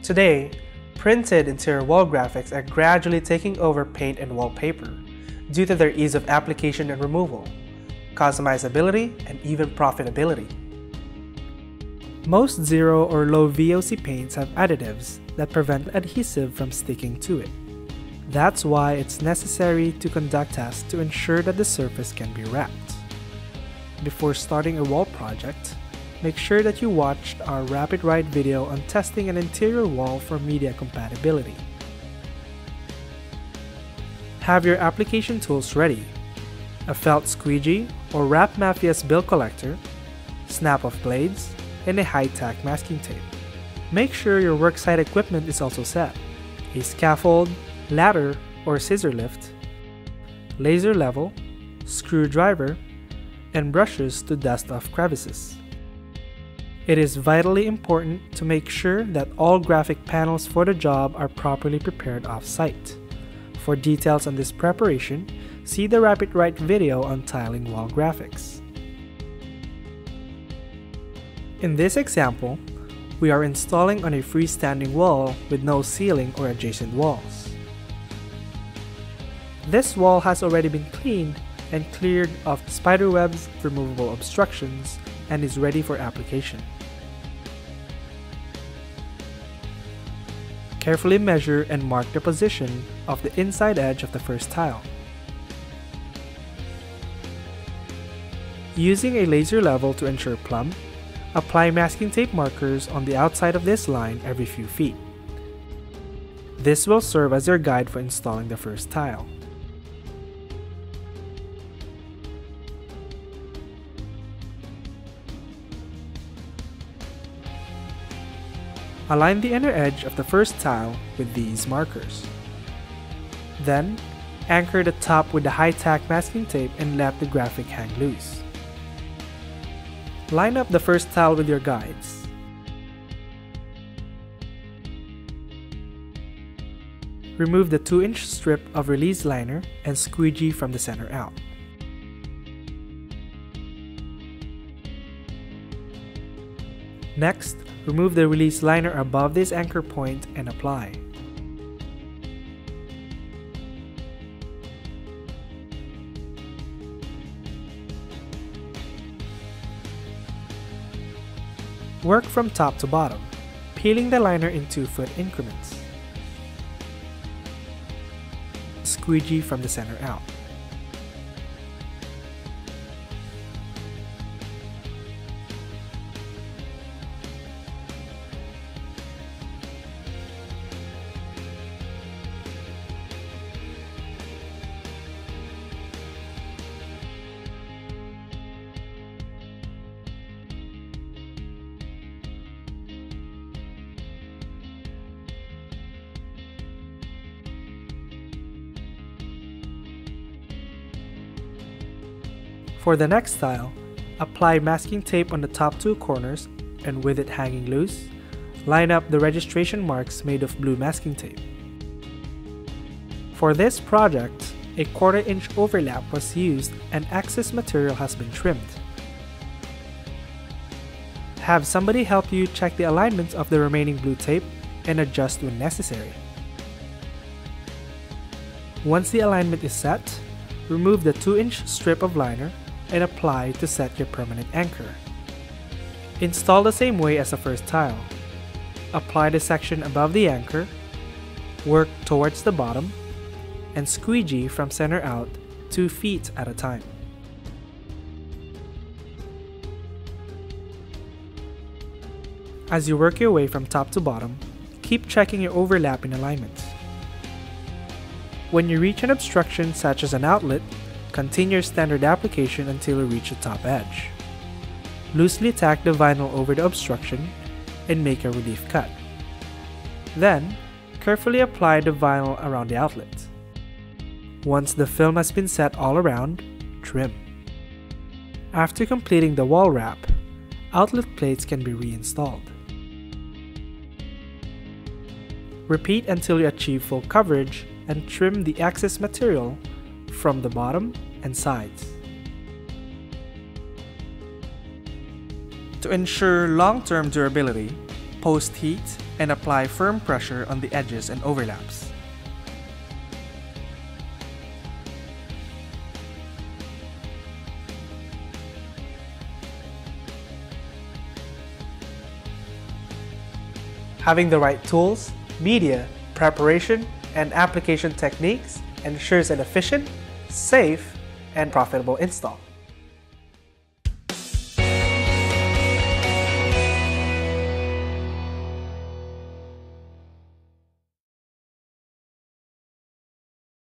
Today, printed interior wall graphics are gradually taking over paint and wallpaper due to their ease of application and removal, customizability, and even profitability. Most zero or low VOC paints have additives that prevent adhesive from sticking to it. That's why it's necessary to conduct tests to ensure that the surface can be wrapped. Before starting a wall project, make sure that you watched our Rapid Ride video on testing an interior wall for media compatibility. Have your application tools ready: a felt squeegee or Wrap Mafia's bill collector, snap-off blades, and a high-tack masking tape. Make sure your worksite equipment is also set: a scaffold, ladder or scissor lift, laser level, screwdriver, and brushes to dust off crevices. It is vitally important to make sure that all graphic panels for the job are properly prepared off-site. For details on this preparation, see the Rapid Ride video on tiling wall graphics. In this example, we are installing on a freestanding wall with no ceiling or adjacent walls. This wall has already been cleaned and cleared of spiderwebs, removable obstructions, and is ready for application. Carefully measure and mark the position of the inside edge of the first tile. Using a laser level to ensure plumb, apply masking tape markers on the outside of this line every few feet. This will serve as your guide for installing the first tile. Align the inner edge of the first tile with these markers. Then, anchor the top with the high-tack masking tape and let the graphic hang loose. Line up the first tile with your guides. Remove the 2-inch strip of release liner and squeegee from the center out. Next, remove the release liner above this anchor point and apply. Work from top to bottom, peeling the liner in 2-foot increments. Squeegee from the center out. For the next tile, apply masking tape on the top 2 corners, and with it hanging loose, line up the registration marks made of blue masking tape. For this project, a 1/4 inch overlap was used and excess material has been trimmed. Have somebody help you check the alignments of the remaining blue tape and adjust when necessary. Once the alignment is set, remove the 2-inch strip of liner and apply to set your permanent anchor. Install the same way as the first tile. Apply the section above the anchor, work towards the bottom, and squeegee from center out 2 feet at a time. As you work your way from top to bottom, keep checking your overlapping alignments. When you reach an obstruction such as an outlet, continue your standard application until you reach the top edge. Loosely tack the vinyl over the obstruction and make a relief cut. Then, carefully apply the vinyl around the outlet. Once the film has been set all around, trim. After completing the wall wrap, outlet plates can be reinstalled. Repeat until you achieve full coverage and trim the excess material from the bottom and sides. To ensure long-term durability, post-heat, and apply firm pressure on the edges and overlaps. Having the right tools, media, preparation, and application techniques ensures an efficient, safe, and profitable install.